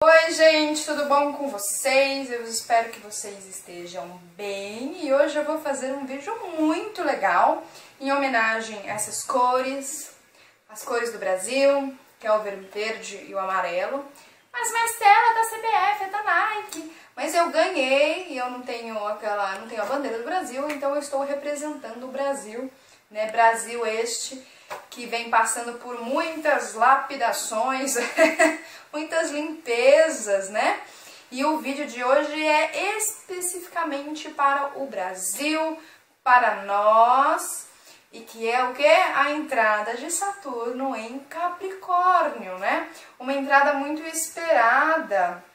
Oi gente, tudo bom com vocês? Eu espero que vocês estejam bem e hoje eu vou fazer um vídeo muito legal em homenagem a essas cores, as cores do Brasil, que é o verde e o amarelo. Mas Marcela, da CBF, é da Nike. Mas eu ganhei e eu não tenho a bandeira do Brasil, então eu estou representando o Brasil, né? Brasil este que vem passando por muitas lapidações, muitas limpezas, né? E o vídeo de hoje é especificamente para o Brasil, para nós, e que é o que? A entrada de Saturno em Capricórnio, né? Uma entrada muito esperada,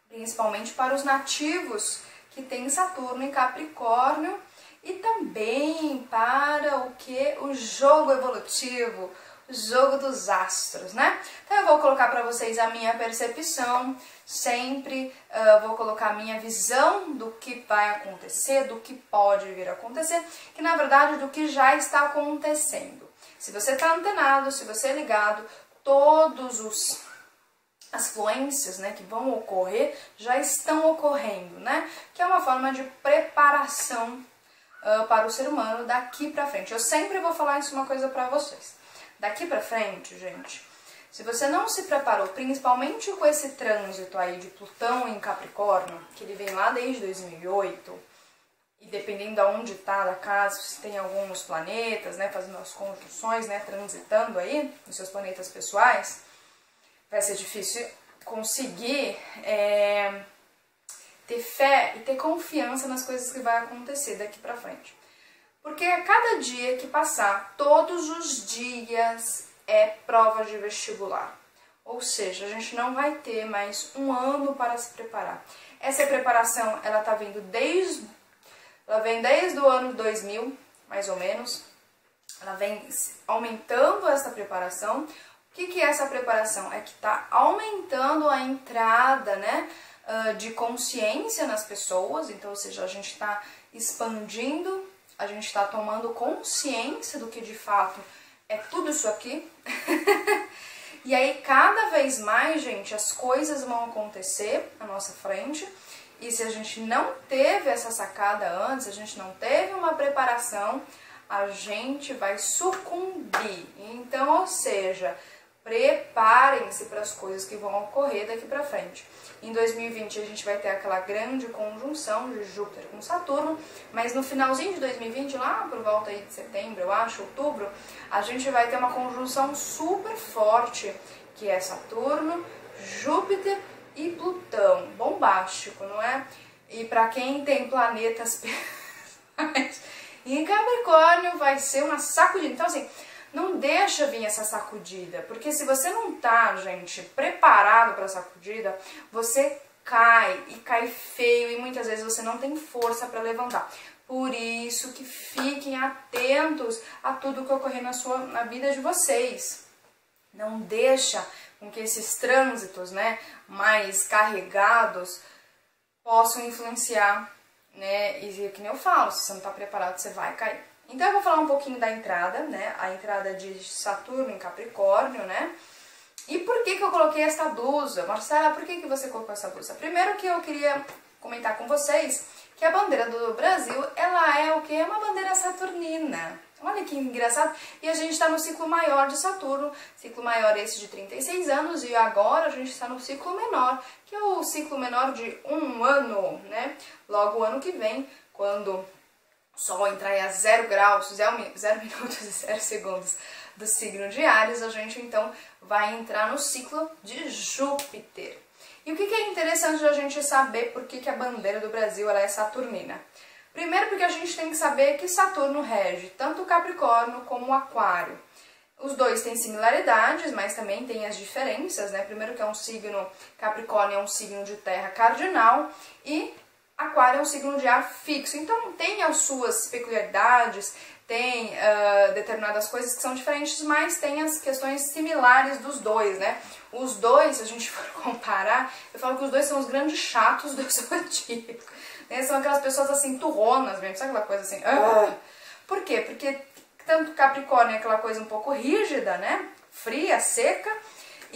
principalmente para os nativos que têm Saturno em Capricórnio, e também para o que? O jogo evolutivo, o jogo dos astros, né? Então eu vou colocar para vocês a minha percepção, sempre vou colocar a minha visão do que vai acontecer, do que pode vir a acontecer, que na verdade do que já está acontecendo. Se você está antenado, se você é ligado, as fluências, né, que vão ocorrer já estão ocorrendo, né? Que é uma forma de preparação para o ser humano daqui pra frente. Eu sempre vou falar isso uma coisa pra vocês. Daqui pra frente, gente, se você não se preparou, principalmente com esse trânsito aí de Plutão em Capricórnio, que ele vem lá desde 2008, e dependendo de onde tá da casa, se tem alguns planetas, né, fazendo as conjunções, né, transitando aí, nos seus planetas pessoais, vai ser difícil conseguir ter fé e ter confiança nas coisas que vai acontecer daqui pra frente. Porque a cada dia que passar, todos os dias é prova de vestibular. Ou seja, a gente não vai ter mais um ano para se preparar. Essa preparação, ela vem desde o ano 2000, mais ou menos. Ela vem aumentando essa preparação. O que é essa preparação? É que está aumentando a entrada, né, de consciência nas pessoas, então, ou seja, a gente está expandindo, a gente está tomando consciência do que de fato é tudo isso aqui. E aí, cada vez mais, gente, as coisas vão acontecer à nossa frente, e se a gente não teve essa sacada antes, a gente não teve uma preparação, a gente vai sucumbir. Então, ou seja, preparem-se para as coisas que vão ocorrer daqui para frente. Em 2020 a gente vai ter aquela grande conjunção de Júpiter com Saturno, mas no finalzinho de 2020, lá por volta aí de setembro, eu acho, outubro, a gente vai ter uma conjunção super forte, que é Saturno, Júpiter e Plutão. Bombástico, não é? E para quem tem planetas em Capricórnio vai ser uma sacudida. Então assim, não deixa vir essa sacudida, porque se você não tá, gente, preparado para a sacudida, você cai, e cai feio, e muitas vezes você não tem força para levantar. Por isso que fiquem atentos a tudo que ocorrer na vida de vocês. Não deixa com que esses trânsitos, né, mais carregados possam influenciar, né, e que nem eu falo, se você não tá preparado, você vai cair. Então eu vou falar um pouquinho da entrada, né, a entrada de Saturno em Capricórnio, né, e por que eu coloquei essa blusa? Marcela, por que você colocou essa blusa? Primeiro que eu queria comentar com vocês que a bandeira do Brasil, ela é o que? É uma bandeira saturnina. Olha que engraçado. E a gente está no ciclo maior de Saturno, ciclo maior esse de 36 anos, e agora a gente está no ciclo menor, que é o ciclo menor de um ano, né, logo o ano que vem, quando o Sol entrar a 0 graus, 0 minutos e 0 segundos do signo de Áries, a gente então vai entrar no ciclo de Júpiter. E o que é interessante a gente saber por que a bandeira do Brasil ela é saturnina? Primeiro porque a gente tem que saber que Saturno rege tanto o Capricórnio como o Aquário. Os dois têm similaridades, mas também têm as diferenças, né? Primeiro que é um signo, Capricórnio é um signo de terra cardinal e Aquário é um signo de ar fixo, então tem as suas peculiaridades, tem determinadas coisas que são diferentes, mas tem as questões similares dos dois, né? Os dois, se a gente for comparar, eu falo que os dois são os grandes chatos do zodíaco, né? São aquelas pessoas assim, turronas mesmo, sabe aquela coisa assim? Por quê? Porque tanto Capricórnio é aquela coisa um pouco rígida, né? Fria, seca,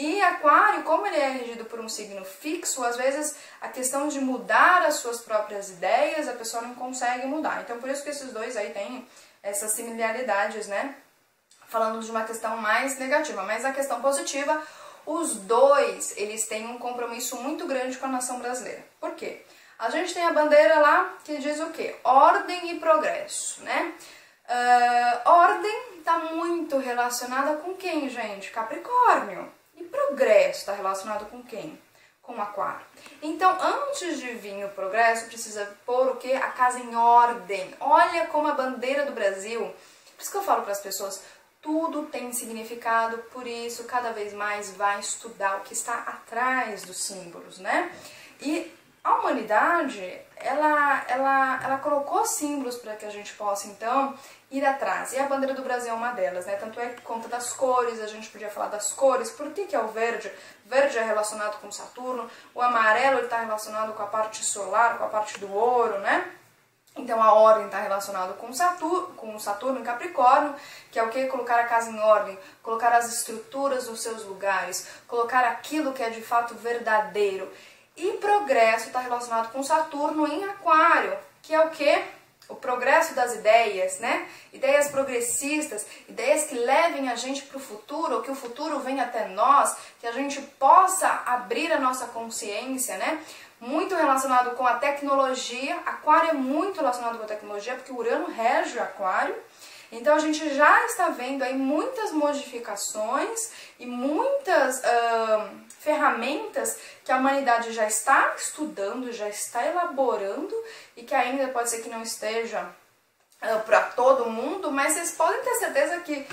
E Aquário, como ele é regido por um signo fixo, às vezes a questão de mudar as suas próprias ideias, a pessoa não consegue mudar. Então por isso que esses dois aí têm essas similaridades, né? Falando de uma questão mais negativa, mas a questão positiva, os dois, eles têm um compromisso muito grande com a nação brasileira. Por quê? A gente tem a bandeira lá que diz o quê? Ordem e progresso, né? Ordem está muito relacionada com quem, gente? Capricórnio. E progresso está relacionado com quem? Com Aquário. Então, antes de vir o progresso, precisa pôr o quê? A casa em ordem. Olha como a bandeira do Brasil, por isso que eu falo para as pessoas, tudo tem significado, por isso cada vez mais vai estudar o que está atrás dos símbolos, né? E a humanidade, ela colocou símbolos para que a gente possa, então, ir atrás. E a bandeira do Brasil é uma delas, né? Tanto é que conta das cores, a gente podia falar das cores. Por que é o verde? Verde é relacionado com Saturno. O amarelo está relacionado com a parte solar, com a parte do ouro, né? Então a ordem está relacionada com Saturno em Capricórnio, que é o que? Colocar a casa em ordem, colocar as estruturas nos seus lugares, colocar aquilo que é de fato verdadeiro. E progresso está relacionado com Saturno em Aquário, que é o que? O progresso das ideias, né? Ideias progressistas, ideias que levem a gente para o futuro, que o futuro venha até nós, que a gente possa abrir a nossa consciência, né? Muito relacionado com a tecnologia. Aquário é muito relacionado com a tecnologia, porque Urano rege Aquário. Então a gente já está vendo aí muitas modificações e muitas ferramentas que a humanidade já está estudando, já está elaborando e que ainda pode ser que não esteja para todo mundo, mas vocês podem ter certeza que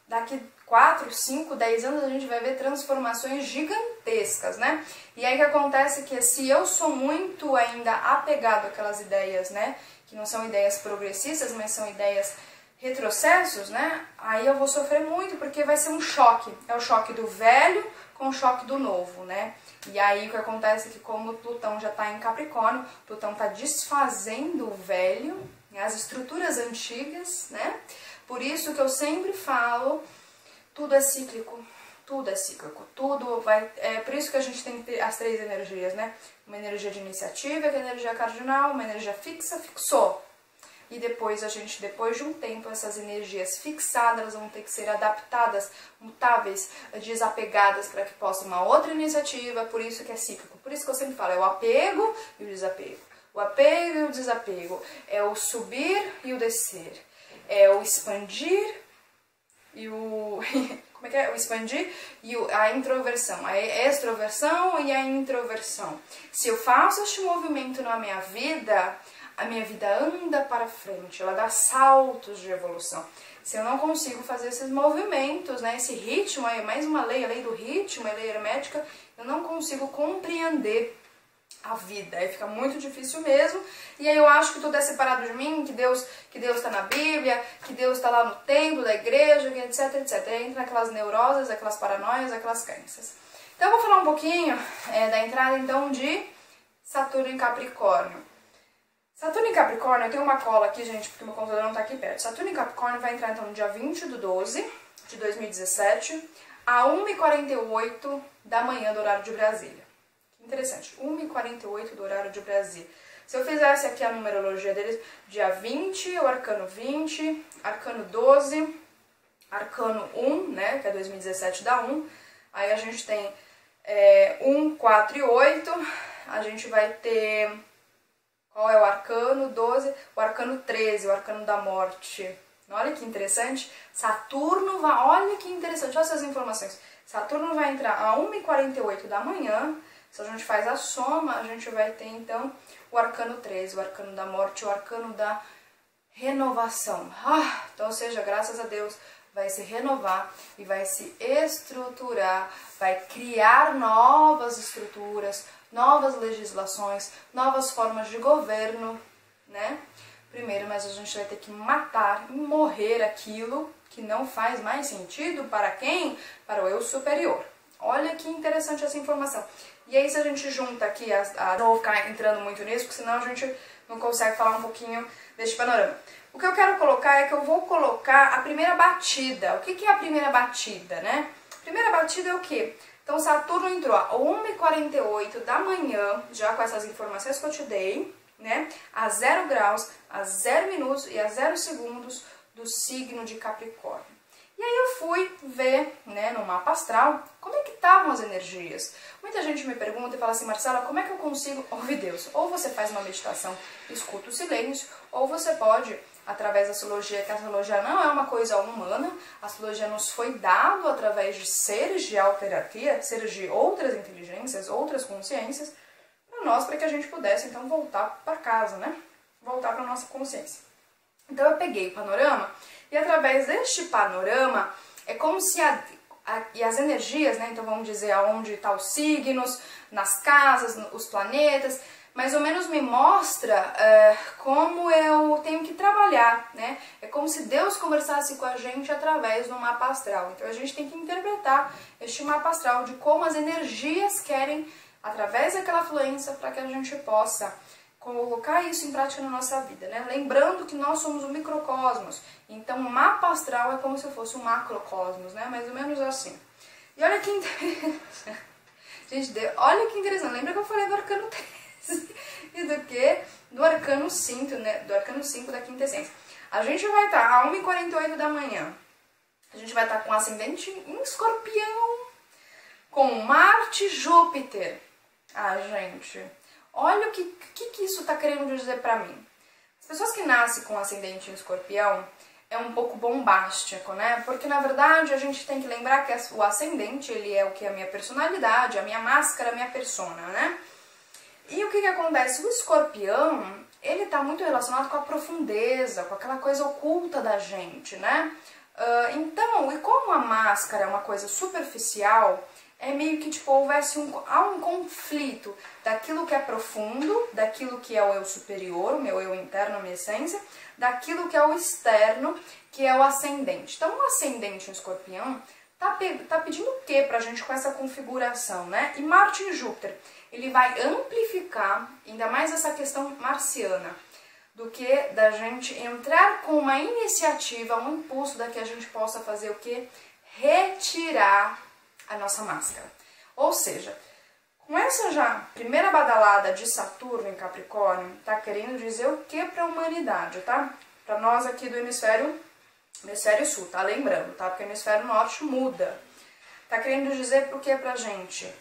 daqui 4, 5, 10 anos a gente vai ver transformações gigantescas, né? E aí que acontece que se eu sou muito ainda apegado àquelas ideias, né, que não são ideias progressistas, mas são ideias retrocessos, né, aí eu vou sofrer muito, porque vai ser um choque, é o choque do velho com o choque do novo, né? E aí o que acontece é que como Plutão já está em Capricórnio, Plutão está desfazendo o velho, né, as estruturas antigas, né? Por isso que eu sempre falo, tudo é cíclico, tudo vai... É por isso que a gente tem que ter as três energias, né? Uma energia de iniciativa, que é a energia cardinal, uma energia fixa, fixou. E depois a gente, depois de um tempo, essas energias fixadas, elas vão ter que ser adaptadas, mutáveis, desapegadas para que possa uma outra iniciativa, por isso que é cíclico. Por isso que eu sempre falo, é o apego e o desapego. O apego e o desapego, é o subir e o descer, é o expandir e o... Como é que é? O expandir e a introversão, a extroversão e a introversão. Se eu faço este movimento na minha vida, a minha vida anda para frente, ela dá saltos de evolução. Se eu não consigo fazer esses movimentos, né, esse ritmo, aí mais uma lei, a lei do ritmo, a lei hermética, eu não consigo compreender a vida, aí fica muito difícil mesmo, e aí eu acho que tudo é separado de mim, que Deus está na Bíblia, que Deus está lá no templo da igreja, etc, etc. Aí entra aquelas neuroses, aquelas paranoias, aquelas crenças. Então eu vou falar um pouquinho da entrada então de Saturno em Capricórnio. Saturno em Capricórnio, eu tenho uma cola aqui, gente, porque meu computador não está aqui perto. Saturno em Capricórnio vai entrar então no dia 20/12 de 2017, a 1h48 da manhã do horário de Brasília. Interessante, 1h48 do horário de Brasília. Se eu fizesse aqui a numerologia deles, dia 20, o arcano 20, arcano 12, arcano 1, né, que é 2017 dá 1, aí a gente tem 1, 4 e 8, a gente vai ter, qual é o arcano 12? O arcano 13, o arcano da morte. Olha que interessante, Saturno vai, olha que interessante, olha essas informações. Saturno vai entrar a 1h48 da manhã. Se a gente faz a soma, a gente vai ter então o arcano 13, o arcano da morte, o arcano da renovação. Então, ou seja, graças a Deus, vai se renovar e vai se estruturar, vai criar novas estruturas, novas legislações, novas formas de governo, né? Primeiro, mas a gente vai ter que matar e morrer aquilo que não faz mais sentido para quem? Para o eu superior. Olha que interessante essa informação. E aí se a gente junta aqui, não vou ficar entrando muito nisso, porque senão a gente não consegue falar um pouquinho deste panorama. O que eu quero colocar é que eu vou colocar a primeira batida. O que é a primeira batida, né? Primeira batida é o quê? Então Saturno entrou a 1h48 da manhã, já com essas informações que eu te dei, né? A 0 graus, a 0 minutos e a 0 segundos do signo de Capricórnio. E aí eu fui ver, né, no mapa astral, como é que estavam as energias. Muita gente me pergunta e fala assim, Marcela, como é que eu consigo ouvir Deus? Ou você faz uma meditação, escuta o silêncio, ou você pode, através da astrologia, que a astrologia não é uma coisa humana, a astrologia nos foi dado através de seres de alta hierarquia, seres de outras inteligências, outras consciências, para nós, para que a gente pudesse então voltar para casa, né? Voltar para a nossa consciência. Então eu peguei o panorama e através deste panorama é como se e as energias, né? Então vamos dizer aonde estão os signos, nas casas, os planetas, mais ou menos me mostra como eu tenho que trabalhar, né? É como se Deus conversasse com a gente através do mapa astral. Então a gente tem que interpretar este mapa astral de como as energias querem, através daquela fluência, para que a gente possa colocar isso em prática na nossa vida, né? Lembrando que nós somos um microcosmos, então o mapa astral é como se fosse um macrocosmos, né? Mais ou menos assim. E olha que interessante, gente, olha que interessante, lembra que eu falei do arcano 13 e do que? Do arcano 5, né? Do arcano 5 da quinta essência. A gente vai estar a 1h48 da manhã, a gente vai estar com ascendente em Escorpião, com Marte e Júpiter. Ah, gente, olha o que isso está querendo dizer para mim. As pessoas que nascem com ascendente em Escorpião é um pouco bombástico, né? Porque, na verdade, a gente tem que lembrar que o ascendente, ele é o que? A minha personalidade, a minha máscara, a minha persona, né? E o que acontece? O Escorpião, ele está muito relacionado com a profundeza, com aquela coisa oculta da gente, né? Então, e como a máscara é uma coisa superficial, é meio que tipo houvesse há um conflito daquilo que é profundo, daquilo que é o eu superior, o meu eu interno, a minha essência, daquilo que é o externo, que é o ascendente. Então o ascendente em Escorpião tá pedindo o que pra gente com essa configuração, né? E Marte em Júpiter, ele vai amplificar ainda mais essa questão marciana, do que da gente entrar com uma iniciativa, um impulso da que a gente possa fazer o que? Retirar a nossa máscara. Ou seja, com essa já primeira badalada de Saturno em Capricórnio, tá querendo dizer o que para a humanidade, tá? Para nós aqui do hemisfério sul, tá? Lembrando, tá? Porque o hemisfério norte muda. Tá querendo dizer o que pra gente?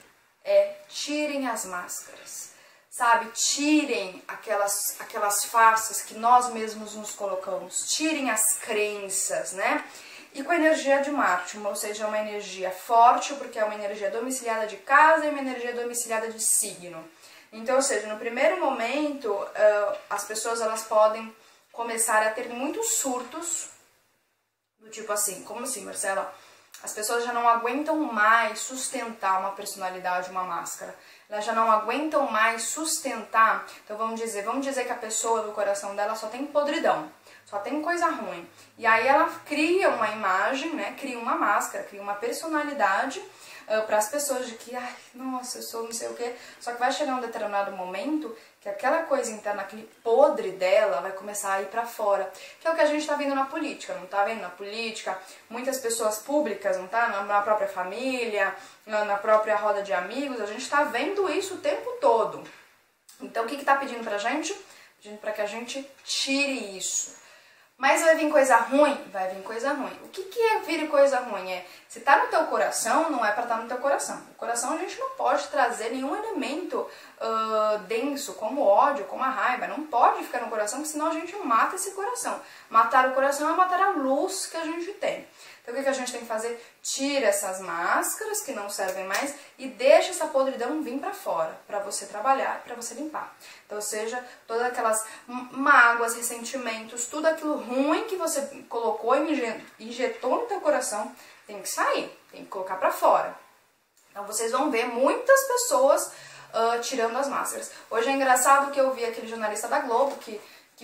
Tirem as máscaras, sabe? Tirem aquelas farsas que nós mesmos nos colocamos, tirem as crenças, né? E com a energia de Marte, ou seja, uma energia forte, porque é uma energia domiciliada de casa e uma energia domiciliada de signo. Então, ou seja, no primeiro momento, as pessoas elas podem começar a ter muitos surtos, do tipo assim, como assim, Marcela? As pessoas já não aguentam mais sustentar uma personalidade, uma máscara. Elas já não aguentam mais sustentar, então vamos dizer que a pessoa do coração dela só tem podridão. Só tem coisa ruim. E aí ela cria uma imagem, né? Cria uma máscara, cria uma personalidade para as pessoas de que, ai, nossa, eu sou não sei o quê. Só que vai chegar um determinado momento que aquela coisa interna, aquele podre dela vai começar a ir para fora. Que é o que a gente tá vendo na política, não tá vendo na política? Muitas pessoas públicas, não tá? Na própria família, na própria roda de amigos, a gente tá vendo isso o tempo todo. Então o que tá pedindo pra gente? Pedindo para que a gente tire isso. Mas vai vir coisa ruim? Vai vir coisa ruim. O que é vir coisa ruim? Se tá no teu coração, não é para estar no teu coração. O coração a gente não pode trazer nenhum elemento denso, como o ódio, como a raiva. Não pode ficar no coração, porque senão a gente mata esse coração. Matar o coração é matar a luz que a gente tem. Então o que a gente tem que fazer? Tira essas máscaras que não servem mais e deixa essa podridão vir para fora, para você trabalhar, para você limpar. Então, ou seja, todas aquelas mágoas, ressentimentos, tudo aquilo ruim que você colocou e injetou no teu coração, tem que sair, tem que colocar para fora. Então vocês vão ver muitas pessoas tirando as máscaras. Hoje é engraçado que eu vi aquele jornalista da Globo que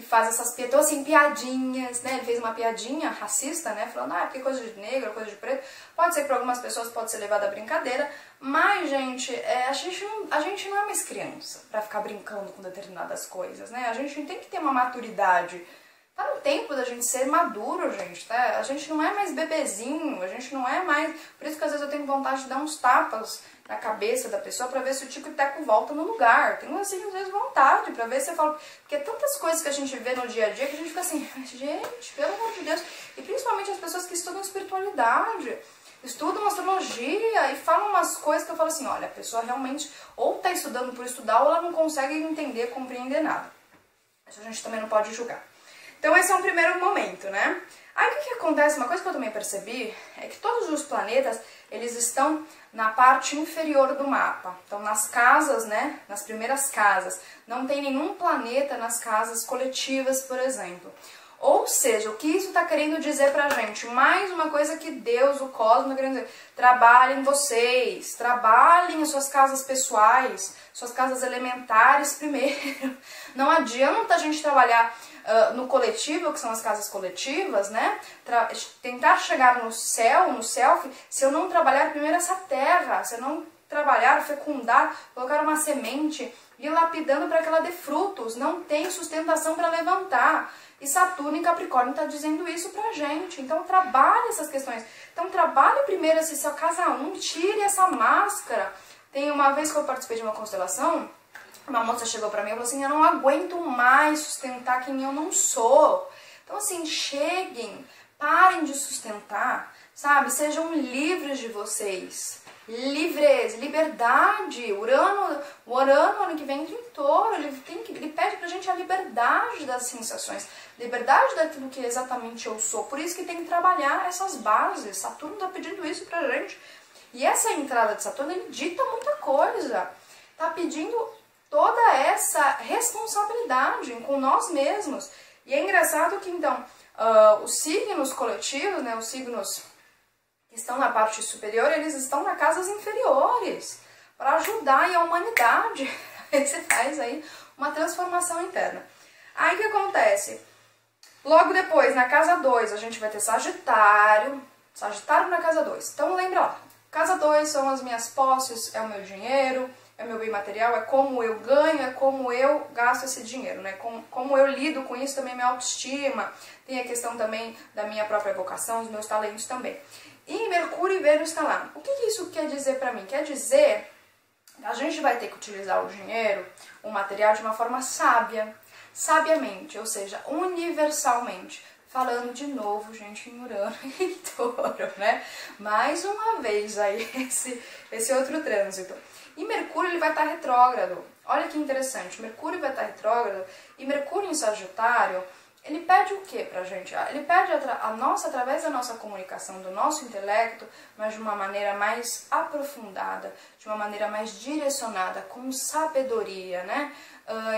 faz essas piadinhas, né? Ele fez uma piadinha racista, né? Falando, porque coisa de negro, coisa de preto. Pode ser que para algumas pessoas pode ser levada a brincadeira, mas, gente, a gente não é mais criança para ficar brincando com determinadas coisas, né? A gente tem que ter uma maturidade, Tá no tempo da gente ser maduro, gente, tá? A gente não é mais bebezinho, a gente não é mais... Por isso que às vezes eu tenho vontade de dar uns tapas na cabeça da pessoa pra ver se o tico e teco volta no lugar. Tenho, assim, às vezes vontade pra ver se eu falo... Porque é tantas coisas que a gente vê no dia a dia que a gente fica assim, gente, pelo amor de Deus. E principalmente as pessoas que estudam espiritualidade, estudam astrologia e falam umas coisas que eu falo assim, olha, a pessoa realmente ou tá estudando por estudar ou ela não consegue entender, compreender nada. Isso a gente também não pode julgar. Então esse é um primeiro momento, né? Aí o que acontece, uma coisa que eu também percebi, é que todos os planetas, eles estão na parte inferior do mapa. Então nas casas, né, nas primeiras casas, não tem nenhum planeta nas casas coletivas, por exemplo. Ou seja, o que isso está querendo dizer pra gente? Mais uma coisa que Deus, o cosmos, está querendo dizer. Trabalhem vocês, trabalhem as suas casas pessoais, suas casas elementares primeiro. Não adianta a gente trabalhar no coletivo, que são as casas coletivas, né? Tentar chegar no céu, no self, se eu não trabalhar primeiro essa terra, se eu não trabalhar, fecundar, colocar uma semente e lapidando para que ela dê frutos, não tem sustentação para levantar. E Saturno em Capricórnio está dizendo isso pra gente. Então trabalhe essas questões. Então trabalhe primeiro esse seu casa 1, tire essa máscara. Tem uma vez que eu participei de uma constelação, uma moça chegou pra mim e falou assim, eu não aguento mais sustentar quem eu não sou. Então assim, cheguem, parem de sustentar, sabe? Sejam livres de vocês. Livres, liberdade. O Urano ano que vem entra em Touro, ele pede pra gente a liberdade das sensações, liberdade daquilo que exatamente eu sou. Por isso que tem que trabalhar essas bases. Saturno tá pedindo isso pra gente. E essa entrada de Saturno, ele dita muita coisa. Tá pedindo toda essa responsabilidade com nós mesmos. E é engraçado que, então, os signos coletivos, né, os signos que estão na parte superior, eles estão nas casas inferiores, para ajudar a humanidade. Aí você faz aí uma transformação interna. Aí o que acontece? Logo depois, na casa 2, a gente vai ter Sagitário, Sagitário na casa 2. Então lembra lá, casa 2 são as minhas posses, é o meu dinheiro, é o meu bem material, é como eu ganho, é como eu gasto esse dinheiro, né? Como eu lido com isso, também minha autoestima, tem a questão também da minha própria vocação, dos meus talentos também. E Mercúrio e Vênus está lá. O que isso quer dizer para mim? Quer dizer que a gente vai ter que utilizar o dinheiro, o material, de uma forma sábia, sabiamente, ou seja, universalmente. Falando de novo, gente, em Urano e em Touro, né? Mais uma vez aí esse outro trânsito. E Mercúrio, ele vai estar retrógrado. Olha que interessante, Mercúrio vai estar retrógrado e Mercúrio em Sagitário, ele pede o que pra gente? Ele pede através da nossa comunicação, do nosso intelecto, mas de uma maneira mais aprofundada, de uma maneira mais direcionada, com sabedoria, né?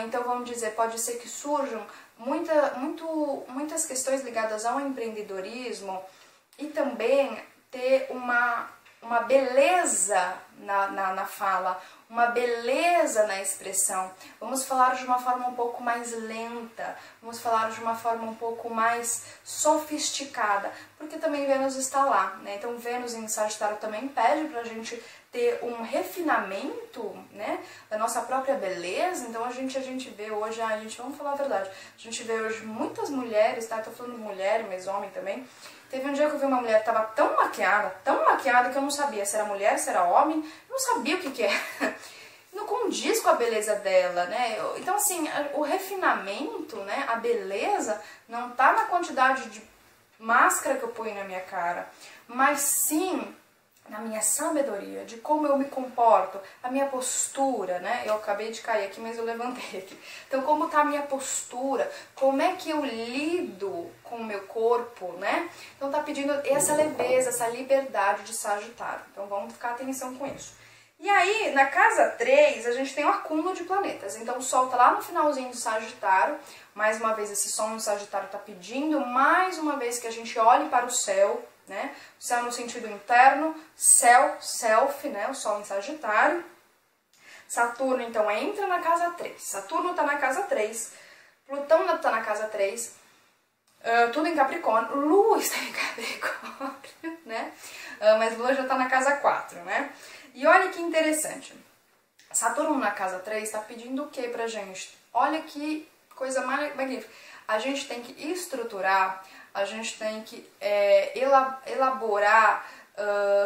Então vamos dizer, pode ser que surjam muitas questões ligadas ao empreendedorismo e também ter uma beleza na fala, uma beleza na expressão. Vamos falar de uma forma um pouco mais lenta, vamos falar de uma forma um pouco mais sofisticada, porque também Vênus está lá, né? Então Vênus em Sagitário também pede pra gente ter um refinamento, né, da nossa própria beleza. Então a gente vê hoje, vamos falar a verdade, a gente vê hoje muitas mulheres, tá? Tô falando mulher, mas homem também. Teve um dia que eu vi uma mulher que estava tão maquiada que eu não sabia se era mulher, se era homem, eu não sabia o que é. Não condiz com a beleza dela, né? Então, assim, o refinamento, né, a beleza, não tá na quantidade de máscara que eu ponho na minha cara, mas sim na minha sabedoria, de como eu me comporto, a minha postura, né? Eu acabei de cair aqui, mas eu levantei aqui. Então, como tá a minha postura, como é que eu lido com o meu corpo, né? Então, tá pedindo essa leveza, essa liberdade de Sagitário. Então, vamos ficar atenção com isso. E aí, na casa 3, a gente tem o acúmulo de planetas. Então, o Sol tá lá no finalzinho do Sagitário. Mais uma vez, esse Sol no Sagitário tá pedindo, mais uma vez, que a gente olhe para o céu, né? O céu no sentido interno, céu, self, né? O Sol em Sagitário. Saturno, então, entra na casa 3. Saturno tá na casa 3. Plutão tá na casa 3. Tudo em Capricórnio. Lua está em Capricórnio, né? Mas Lua já tá na casa 4, né? E olha que interessante. Saturno na casa 3 está pedindo o que pra gente? Olha que coisa magnífica. a gente tem que estruturar, a gente tem que elaborar,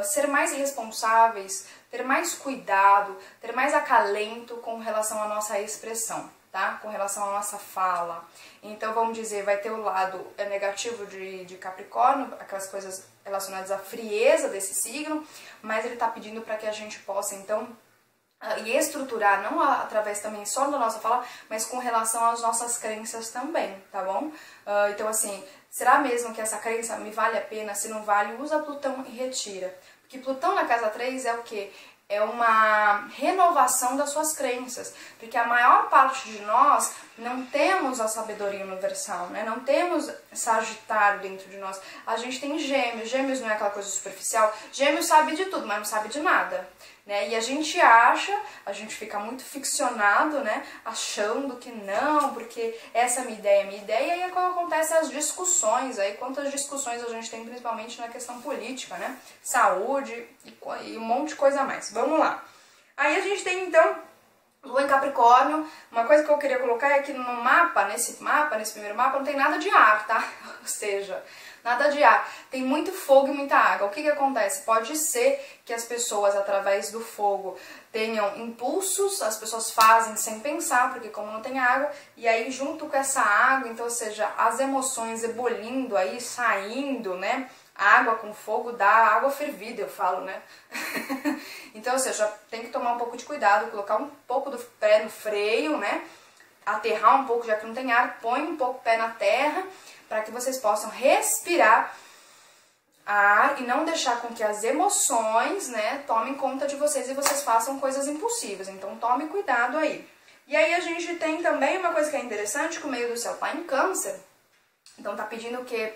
ser mais responsáveis, ter mais cuidado, ter mais acalento com relação à nossa expressão, tá? Com relação à nossa fala. Então, vamos dizer, vai ter o lado negativo de Capricórnio, aquelas coisas relacionadas à frieza desse signo, mas ele está pedindo para que a gente possa, então, e estruturar, não através também só da nossa fala, mas com relação às nossas crenças também, tá bom? Então, assim, será mesmo que essa crença me vale a pena? Se não vale, usa Plutão e retira. Porque Plutão na casa 3 é o quê? É uma renovação das suas crenças, porque a maior parte de nós não temos a sabedoria universal, né? Não temos Sagitário dentro de nós. A gente tem Gêmeos, Gêmeos não é aquela coisa superficial, Gêmeos sabe de tudo, mas não sabe de nada, né? E a gente acha, a gente fica muito ficcionado, né? Achando que não, porque essa é minha ideia, e aí quando acontecem as discussões, aí quantas discussões a gente tem principalmente na questão política, né? Saúde e um monte de coisa a mais. Vamos lá. Aí a gente tem então Lua em Capricórnio. Uma coisa que eu queria colocar é que no mapa, nesse primeiro mapa, não tem nada de ar, tá? Ou seja, nada de ar. Tem muito fogo e muita água. O que acontece? Pode ser que as pessoas, através do fogo, tenham impulsos, as pessoas fazem sem pensar, porque como não tem água, e aí junto com essa água, então, ou seja, as emoções ebulindo aí, saindo, né? Água com fogo dá água fervida, eu falo, né? Então, ou seja, tem que tomar um pouco de cuidado, colocar um pouco do pé no freio, né? Aterrar um pouco, já que não tem ar, põe um pouco o pé na terra, para que vocês possam respirar ar e não deixar com que as emoções, né, tomem conta de vocês e vocês façam coisas impulsivas. Então, tome cuidado aí. E aí a gente tem também uma coisa que é interessante, que o meio do céu tá em Câncer. Então tá pedindo o quê?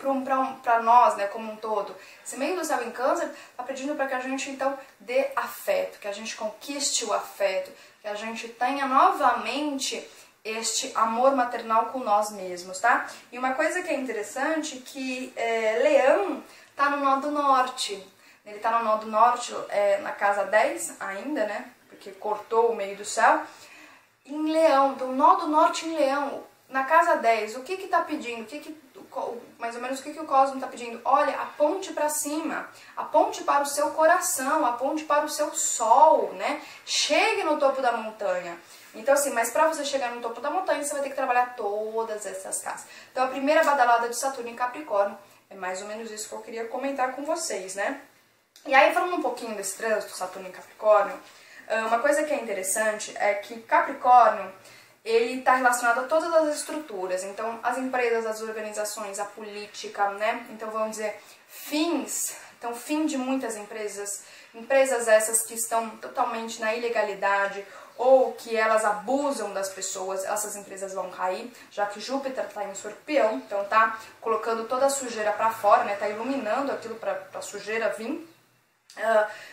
Pra nós, né, como um todo. Esse meio do céu em Câncer tá pedindo para que a gente, então, dê afeto, que a gente conquiste o afeto, que a gente tenha novamente este amor maternal com nós mesmos, tá? E uma coisa que é interessante, que Leão tá no nó do norte. Ele tá no nó do norte, na casa 10 ainda, né? Porque cortou o meio do céu. Em Leão, então nó do norte em Leão, na casa 10, o que tá pedindo? Mais ou menos o que o Cosmo tá pedindo? Olha, aponte para cima, aponte para o seu coração, aponte para o seu sol, né? Chegue no topo da montanha. Então assim, mas para você chegar no topo da montanha, você vai ter que trabalhar todas essas casas. Então a primeira badalada de Saturno em Capricórnio é mais ou menos isso que eu queria comentar com vocês, né? E aí, falando um pouquinho desse trânsito Saturno em Capricórnio, uma coisa que é interessante é que Capricórnio, ele está relacionado a todas as estruturas, então as empresas, as organizações, a política, né? Então vamos dizer, fins, então fim de muitas empresas, empresas essas que estão totalmente na ilegalidade ou que elas abusam das pessoas, essas empresas vão cair, já que Júpiter está em Escorpião, então tá colocando toda a sujeira para fora, né? Tá iluminando aquilo para a sujeira vir.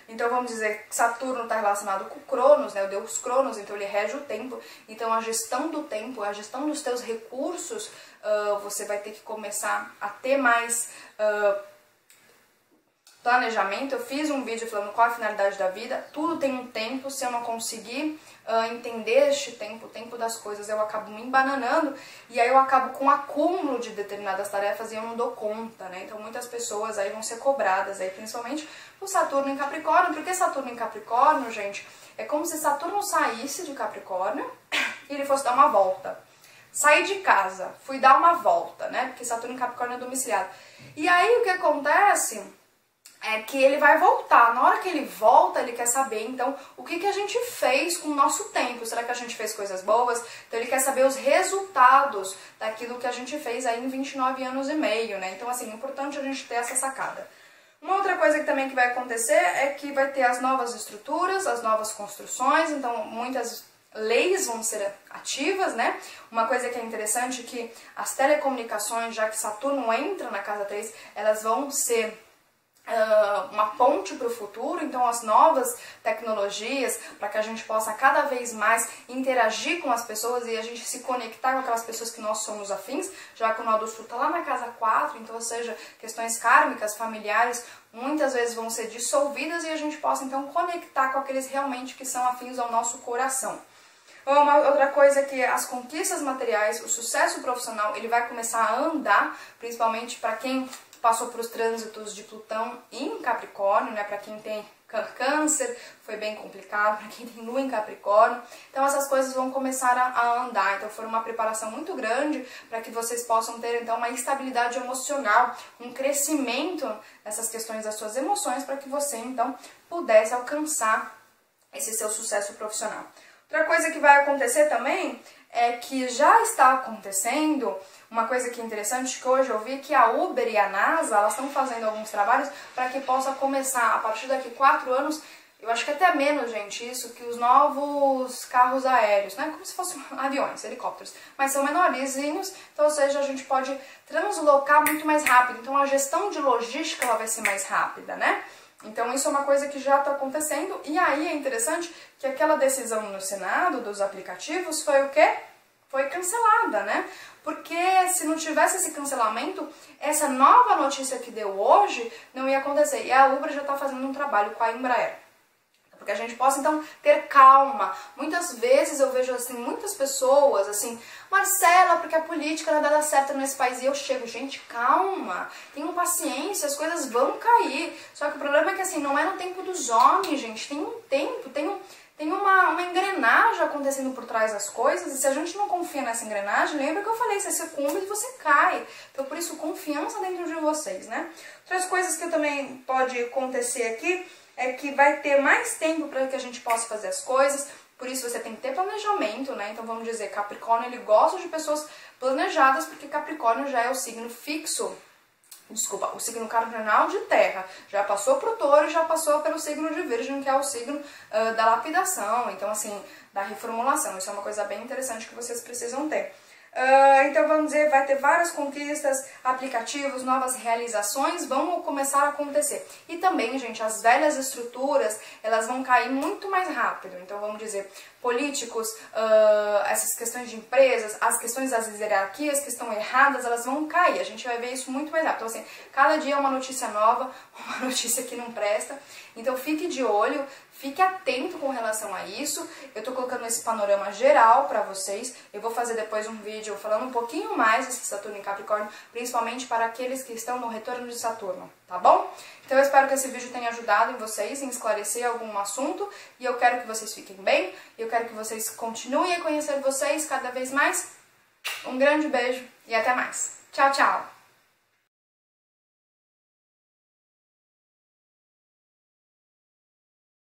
Então vamos dizer que Saturno está relacionado com Cronos, né, o deus Cronos, então ele rege o tempo, então a gestão do tempo, a gestão dos teus recursos, você vai ter que começar a ter mais planejamento. Eu fiz um vídeo falando qual a finalidade da vida, tudo tem um tempo, se eu não conseguir entender este tempo, o tempo das coisas, eu acabo me embananando e aí eu acabo com um acúmulo de determinadas tarefas e eu não dou conta, né? Então muitas pessoas aí vão ser cobradas, aí, principalmente o Saturno em Capricórnio, porque Saturno em Capricórnio, gente, é como se Saturno saísse de Capricórnio e ele fosse dar uma volta. Saí de casa, fui dar uma volta, né? Porque Saturno em Capricórnio é domiciliado. E aí o que acontece é que ele vai voltar. Na hora que ele volta, ele quer saber, então, o que a gente fez com o nosso tempo. Será que a gente fez coisas boas? Então, ele quer saber os resultados daquilo que a gente fez aí em 29 anos e meio, né? Então, assim, é importante a gente ter essa sacada. Uma outra coisa que também vai acontecer é que vai ter as novas estruturas, as novas construções, então, muitas leis vão ser ativas, né? Uma coisa que é interessante é que as telecomunicações, já que Saturno entra na casa 3, elas vão ser uma ponte para o futuro, então as novas tecnologias, para que a gente possa cada vez mais interagir com as pessoas e a gente se conectar com aquelas pessoas que nós somos afins, já que o nó do sul está lá na casa 4, então, ou seja, questões kármicas, familiares, muitas vezes vão ser dissolvidas e a gente possa então conectar com aqueles realmente que são afins ao nosso coração. Uma outra coisa é que as conquistas materiais, o sucesso profissional, ele vai começar a andar, principalmente para quem passou por os trânsitos de Plutão em Capricórnio, né? Para quem tem Câncer, foi bem complicado, para quem tem Lua em Capricórnio. Então essas coisas vão começar a andar. Então foi uma preparação muito grande para que vocês possam ter então uma estabilidade emocional, um crescimento nessas questões das suas emoções, para que você então pudesse alcançar esse seu sucesso profissional. Outra coisa que vai acontecer também é que já está acontecendo uma coisa que é interessante, que hoje eu vi que a Uber e a NASA, elas estão fazendo alguns trabalhos para que possa começar, a partir daqui 4 anos, eu acho que até menos, gente, isso, que os novos carros aéreos, né, como se fossem aviões, helicópteros, mas são menorzinhos, então, ou seja, a gente pode translocar muito mais rápido, então a gestão de logística ela vai ser mais rápida, né? Então isso é uma coisa que já está acontecendo, e aí é interessante que aquela decisão no Senado dos aplicativos foi o quê? Foi cancelada, né? Porque se não tivesse esse cancelamento, essa nova notícia que deu hoje não ia acontecer. E a Uber já está fazendo um trabalho com a Embraer. Porque a gente possa, então, ter calma. Muitas vezes eu vejo, assim, muitas pessoas, assim, Marcela, porque a política não dá certo nesse país. E eu chego, gente, calma, tenham paciência, as coisas vão cair. Só que o problema é que, assim, não é no tempo dos homens, gente. Tem um tempo, tem uma engrenagem acontecendo por trás das coisas. E se a gente não confia nessa engrenagem, lembra que eu falei, você sucumbe e você cai. Então, por isso, confiança dentro de vocês, né? Outras coisas que também pode acontecer aqui é que vai ter mais tempo para que a gente possa fazer as coisas, por isso você tem que ter planejamento, né? Então vamos dizer, Capricórnio ele gosta de pessoas planejadas, porque Capricórnio já é o signo fixo, desculpa, o signo cardinal de terra, já passou pro touro e já passou pelo signo de virgem, que é o signo da lapidação, então assim, da reformulação, isso é uma coisa bem interessante que vocês precisam ter. Então vamos dizer, vai ter várias conquistas, aplicativos, novas realizações vão começar a acontecer. E também, gente, as velhas estruturas, elas vão cair muito mais rápido. Então vamos dizer, políticos, essas questões de empresas, as questões das hierarquias que estão erradas, elas vão cair. A gente vai ver isso muito mais rápido. Então assim, cada dia é uma notícia nova, uma notícia que não presta. Então fique de olho, fique atento com relação a isso. Eu tô colocando esse panorama geral para vocês. Eu vou fazer depois um vídeo falando um pouquinho mais desse Saturno em Capricórnio, principalmente para aqueles que estão no retorno de Saturno, tá bom? Então eu espero que esse vídeo tenha ajudado em vocês, em esclarecer algum assunto, e eu quero que vocês fiquem bem, eu quero que vocês continuem a conhecer vocês cada vez mais. Um grande beijo e até mais. Tchau, tchau!